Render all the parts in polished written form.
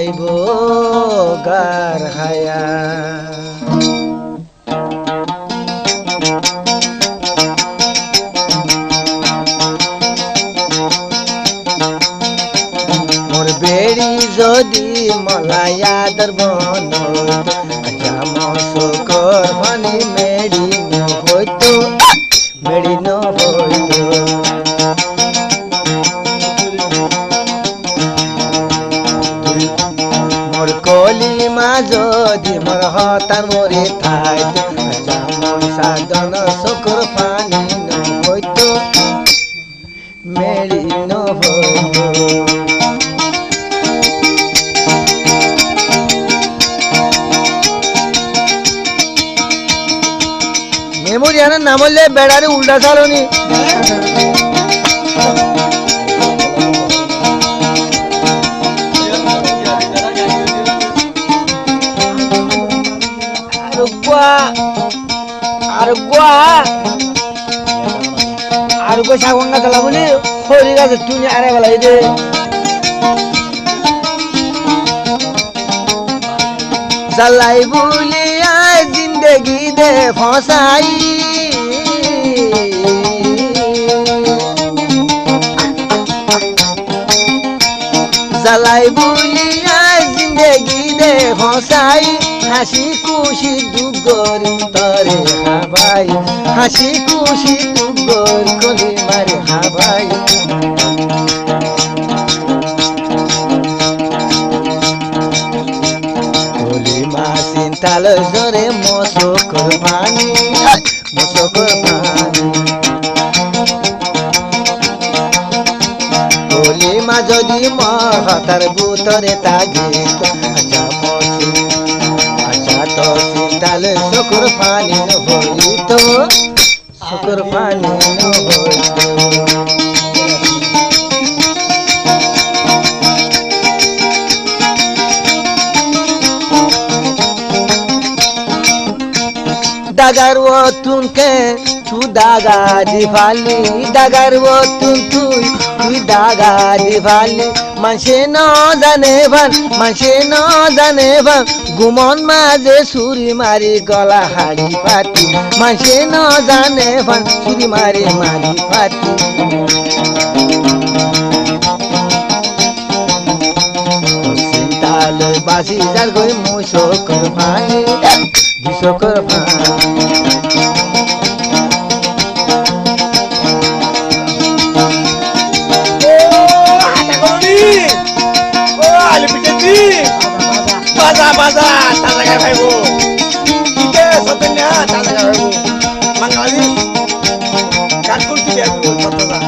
আইবো গার হায়া মোর বেড়ি যদি মলায়া দরবন মসকর পানি মেড়ি হইতো মেড়ি ন হইতো মোর কলি মা যদি মোর হতার মরে থাইতো যেমন সাধন সকর পানি ন হইতো মেড়ি ন হইতো মেমোরিয়ার নাম হলে বেড়ারে উল্টা চালনি আর সাগঙ্গা চালা বলি হরি গাছ তুমি আরে বেলা দে জ্বালাই বলি জিন্দগি দে ফসাই জ্বালাই বলি জিন্দগি দে ফসাই হাসি খুশি দুগর তরে হাবাই হাসি খুশি দুগর কলি মারে হাবাই কলি মা চিন্তাল জরে মসকর পানি মসকর পানি কলি মা যদি মর হতার বুতরে তাগে তো চিন্তাল শকুর পানি হইতো শকুর পানি হইতো দাগার ও তুনকে তু দাগা দিভালি দাগার ও তুই দাগা দিভালি মাসে ন জানে ভান মাসে ন জানে ভান গুমন মাঝে সুরি মারি গলা হাড়ি পাতি মাসে ন জানে ভান সুরি মারি মারি পাতি চিন্তাল বাসি যার গই মুসকর ভাই বিশ্বকর ভাই বাজা বাজা তাজা গায় ভাইবো কে সতন্যা তাজা গায় ভাইবো বাঙালি কাট করতে যাবো সততা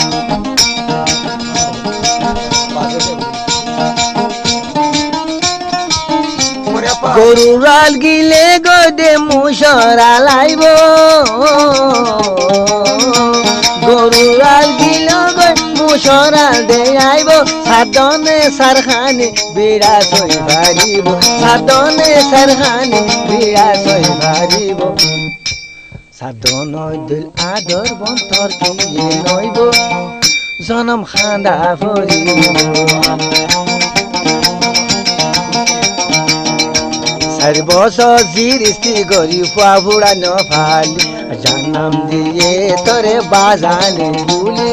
গরুরাল গিলে গদে মুসরা লাইব গরুরাল গিল মুসরা দে আইব সাধনে সারখানে বিড়া সই ভারিব সাধনে সারখানে বিড়া সই ভারিব সাধন দিল আদর বন্তর কিয়ে নইব জনম খান্দা ভরিব চার বছর জিরিস্তি গরি ফুয়া ফুড়া ন ফালি জানাম দিয়ে তোরে বাজানে ভুলি